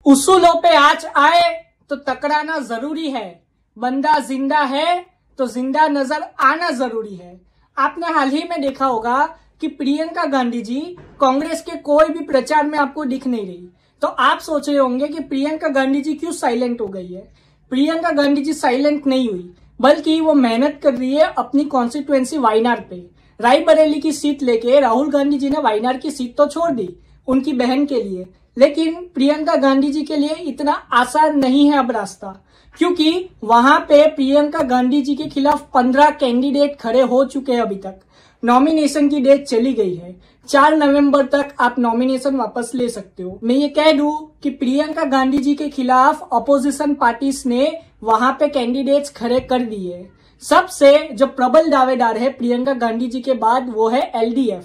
उसूलों पे आज आए तो टकराना जरूरी है, बंदा जिंदा है तो जिंदा नजर आना जरूरी है। आपने हाल ही में देखा होगा कि प्रियंका गांधी जी कांग्रेस के कोई भी प्रचार में आपको दिख नहीं रही। तो आप सोच रहे होंगे कि प्रियंका गांधी जी क्यों साइलेंट हो गई है। प्रियंका गांधी जी साइलेंट नहीं हुई, बल्कि वो मेहनत कर रही है अपनी कॉन्स्टिट्यूएंसी वायनाड पे। रायबरेली की सीट लेके राहुल गांधी जी ने वायनाड की सीट तो छोड़ दी उनकी बहन के लिए, लेकिन प्रियंका गांधी जी के लिए इतना आसान नहीं है अब रास्ता, क्योंकि वहां पे प्रियंका गांधी जी के खिलाफ 15 कैंडिडेट खड़े हो चुके हैं। अभी तक नॉमिनेशन की डेट चली गई है, 4 नवंबर तक आप नॉमिनेशन वापस ले सकते हो। मैं ये कह दूं कि प्रियंका गांधी जी के खिलाफ अपोजिशन पार्टीज ने वहां पे कैंडिडेट्स खड़े कर दिए। सबसे जो प्रबल दावेदार है प्रियंका गांधी जी के बाद वो है LDF,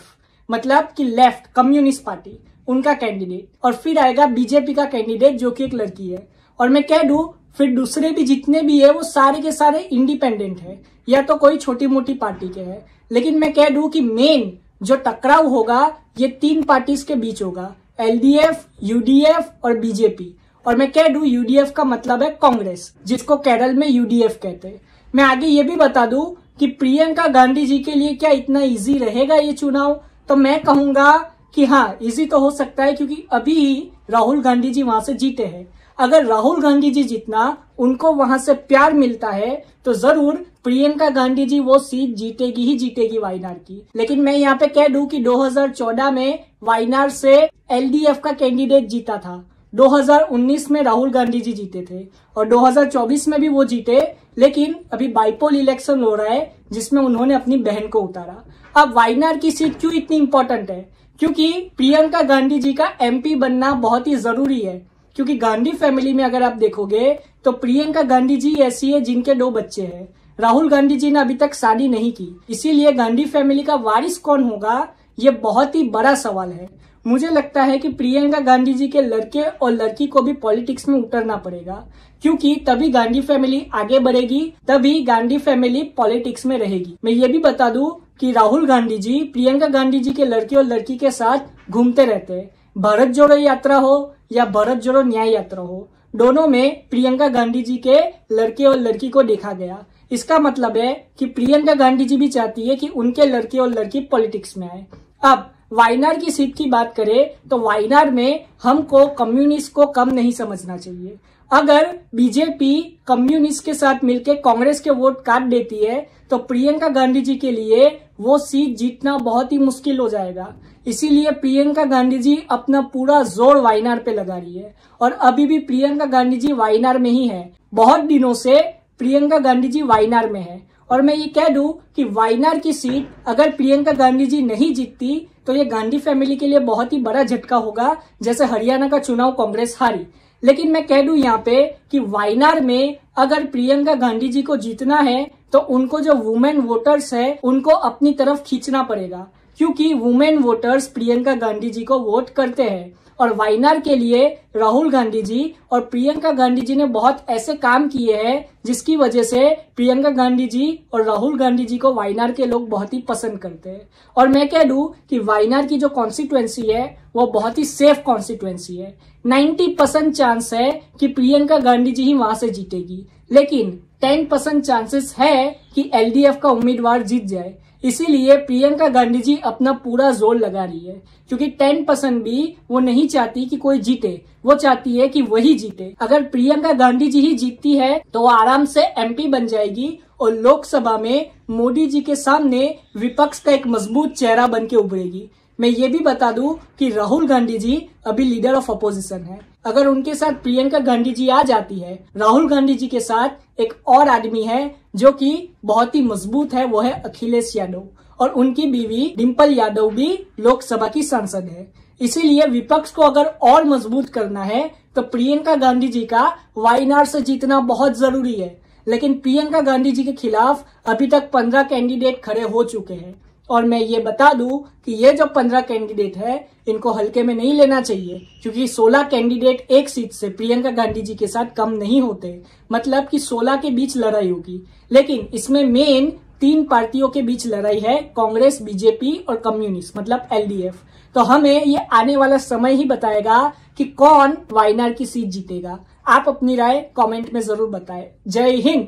मतलब कि लेफ्ट कम्युनिस्ट पार्टी, उनका कैंडिडेट, और फिर आएगा बीजेपी का कैंडिडेट जो कि एक लड़की है। और मैं कह दूं फिर दूसरे भी जितने भी है वो सारे के सारे इंडिपेंडेंट है या तो कोई छोटी मोटी पार्टी के है। लेकिन मैं कह दूं कि मेन जो टकराव होगा ये 3 पार्टीज के बीच होगा, LDF, UDF और बीजेपी। और मैं कह दूं UDF का मतलब है कांग्रेस, जिसको केरल में UDF कहते हैं। मैं आगे ये भी बता दूं कि प्रियंका गांधी जी के लिए क्या इतना इजी रहेगा ये चुनाव, तो मैं कहूंगा कि हाँ, इजी तो हो सकता है, क्योंकि अभी ही राहुल गांधी जी वहां से जीते हैं। अगर राहुल गांधी जी जितना उनको वहां से प्यार मिलता है तो जरूर प्रियंका गांधी जी वो सीट जीतेगी ही जीतेगी वायनाड की। लेकिन मैं यहाँ पे कह दूं कि 2014 में वायनाड से LDF का कैंडिडेट जीता था, 2019 में राहुल गांधी जी जीते थे और 2024 में भी वो जीते। लेकिन अभी बाइपोल इलेक्शन हो रहा है जिसमें उन्होंने अपनी बहन को उतारा। अब वायनाड की सीट क्यों इतनी इंपॉर्टेंट है, क्योंकि प्रियंका गांधी जी का MP बनना बहुत ही जरूरी है। क्योंकि गांधी फैमिली में अगर आप देखोगे तो प्रियंका गांधी जी ऐसी है जिनके 2 बच्चे हैं। राहुल गांधी जी ने अभी तक शादी नहीं की, इसीलिए गांधी फैमिली का वारिस कौन होगा ये बहुत ही बड़ा सवाल है। मुझे लगता है कि प्रियंका गांधी जी के लड़के और लड़की को भी पॉलिटिक्स में उतरना पड़ेगा, क्योंकि तभी गांधी फैमिली आगे बढ़ेगी, तभी गांधी फैमिली पॉलिटिक्स में रहेगी। मैं ये भी बता दूं कि राहुल गांधी जी प्रियंका गांधी जी के लड़के और लड़की के साथ घूमते रहते हैं। भारत जोड़ो यात्रा हो या भारत जोड़ो न्याय यात्रा हो, दोनों में प्रियंका गांधी जी के लड़के और लड़की को देखा गया। इसका मतलब है कि प्रियंका गांधी जी भी चाहती है कि उनके लड़के और लड़की पॉलिटिक्स में आए। अब वायनाड की सीट की बात करें तो वायनाड में हमको कम्युनिस्ट को कम नहीं समझना चाहिए। अगर बीजेपी कम्युनिस्ट के साथ मिलकर कांग्रेस के वोट काट देती है तो प्रियंका गांधी जी के लिए वो सीट जीतना बहुत ही मुश्किल हो जाएगा। इसीलिए प्रियंका गांधी जी अपना पूरा जोर वायनाड पे लगा रही है और अभी भी प्रियंका गांधी जी वायनाड में ही है। बहुत दिनों से प्रियंका गांधी जी वायनाड में है और मैं ये कह दूं कि वायनाड की सीट अगर प्रियंका गांधी जी नहीं जीतती तो ये गांधी फैमिली के लिए बहुत ही बड़ा झटका होगा, जैसे हरियाणा का चुनाव कांग्रेस हारी। लेकिन मैं कह दूं यहाँ पे कि वायनाड में अगर प्रियंका गांधी जी को जीतना है तो उनको जो वुमेन वोटर्स है उनको अपनी तरफ खींचना पड़ेगा, क्योंकि वुमेन वोटर्स प्रियंका गांधी जी को वोट करते हैं। और वायनाड के लिए राहुल गांधी जी और प्रियंका गांधी जी ने बहुत ऐसे काम किए हैं जिसकी वजह से प्रियंका गांधी जी और राहुल गांधी जी को वायनाड के लोग बहुत ही पसंद करते हैं। और मैं कह दूं कि वायनाड की जो कॉन्स्टिट्यूएंसी है वो बहुत ही सेफ कॉन्स्टिट्यूएंसी है। 90% चांस है कि प्रियंका गांधी जी ही वहां से जीतेगी, लेकिन 10% चांसेस है कि LDF का उम्मीदवार जीत जाए। इसीलिए प्रियंका गांधी जी अपना पूरा जोर लगा रही है, क्योंकि 10% भी वो नहीं चाहती कि कोई जीते, वो चाहती है कि वही जीते। अगर प्रियंका गांधी जी ही जीतती है तो वो आराम से MP बन जाएगी और लोकसभा में मोदी जी के सामने विपक्ष का एक मजबूत चेहरा बन के उभरेगी। मैं ये भी बता दूं कि राहुल गांधी जी अभी लीडर ऑफ अपोजिशन है। अगर उनके साथ प्रियंका गांधी जी आ जाती है, राहुल गांधी जी के साथ एक और आदमी है जो कि बहुत ही मजबूत है, वो है अखिलेश यादव, और उनकी बीवी डिंपल यादव भी लोकसभा की सांसद है। इसीलिए विपक्ष को अगर और मजबूत करना है तो प्रियंका गांधी जी का वायनाड से जीतना बहुत जरूरी है। लेकिन प्रियंका गांधी जी के खिलाफ अभी तक 15 कैंडिडेट खड़े हो चुके हैं और मैं ये बता दूं कि ये जो 15 कैंडिडेट है इनको हल्के में नहीं लेना चाहिए, क्योंकि 16 कैंडिडेट एक सीट से प्रियंका गांधी जी के साथ कम नहीं होते, मतलब कि 16 के बीच लड़ाई होगी। लेकिन इसमें मेन 3 पार्टियों के बीच लड़ाई है, कांग्रेस, बीजेपी और कम्युनिस्ट मतलब एलडीएफ। तो हमें ये आने वाला समय ही बताएगा कि कौन वायनाड की सीट जीतेगा। आप अपनी राय कमेंट में जरूर बताएं। जय हिंद।